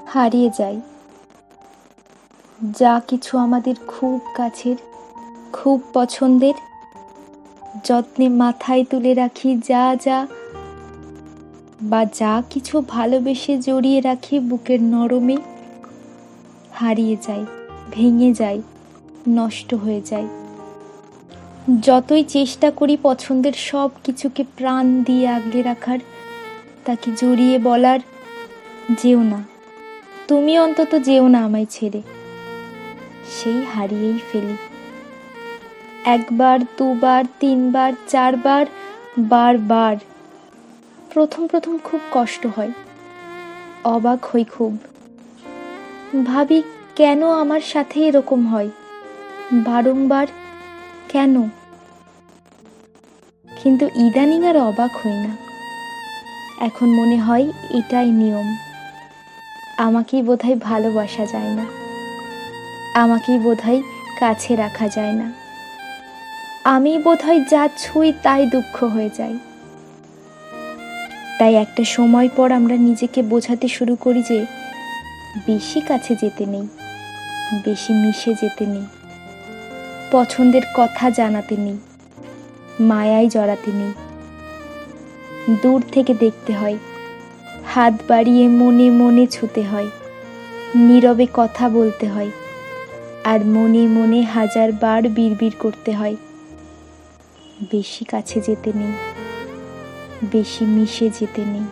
হারিয়ে যায় যা কিছু আমাদের খুব কাছের, খুব পছন্দের, যত্নে মাথায় তুলে রাখি যা যা, বা যা কিছু ভালোবেসে জড়িয়ে রাখি বুকের নরমে, হারিয়ে যায়, ভেঙে যায়, নষ্ট হয়ে যায়। যতই চেষ্টা করি পছন্দের সব কিছুকে প্রাণ দিয়ে আগলে রাখার, তাকে জড়িয়ে বলার, যেও না, তুমি অন্তত যেও না আমায় ছেড়ে, সেই হারিয়েই ফেলি। একবার, দুবার, তিনবার, চারবার, বারবার। প্রথম প্রথম খুব কষ্ট হয়, অবাক হই খুব, ভাবি কেন আমার সাথে এরকম হয় বারংবার, কেন? কিন্তু ইদানিং আর অবাক হই না। এখন মনে হয় এটাই নিয়ম। আমাকেই বোধহয় ভালোবাসা যায় না, আমাকেই বোধহয় কাছে রাখা যায় না, আমি বোধহয় যা ছুঁই তাই দুঃখ হয়ে যায়। তাই একটা সময় পর আমরা নিজেকে বোঝাতে শুরু করি যে বেশি কাছে যেতে নেই, বেশি মিশে যেতে নেই, পছন্দের কথা জানাতে নেই, মায়ায় জড়াতে নেই। দূর থেকে দেখতে হয়, হাত বাড়িয়ে মনে মনে ছুতে হয়, নীরবে কথা বলতে হয়, আর মনে মনে হাজার বার বিড়বিড় করতে হয়। বেশি কাছে যেতে নেই, বেশি মিশে যেতে নেই।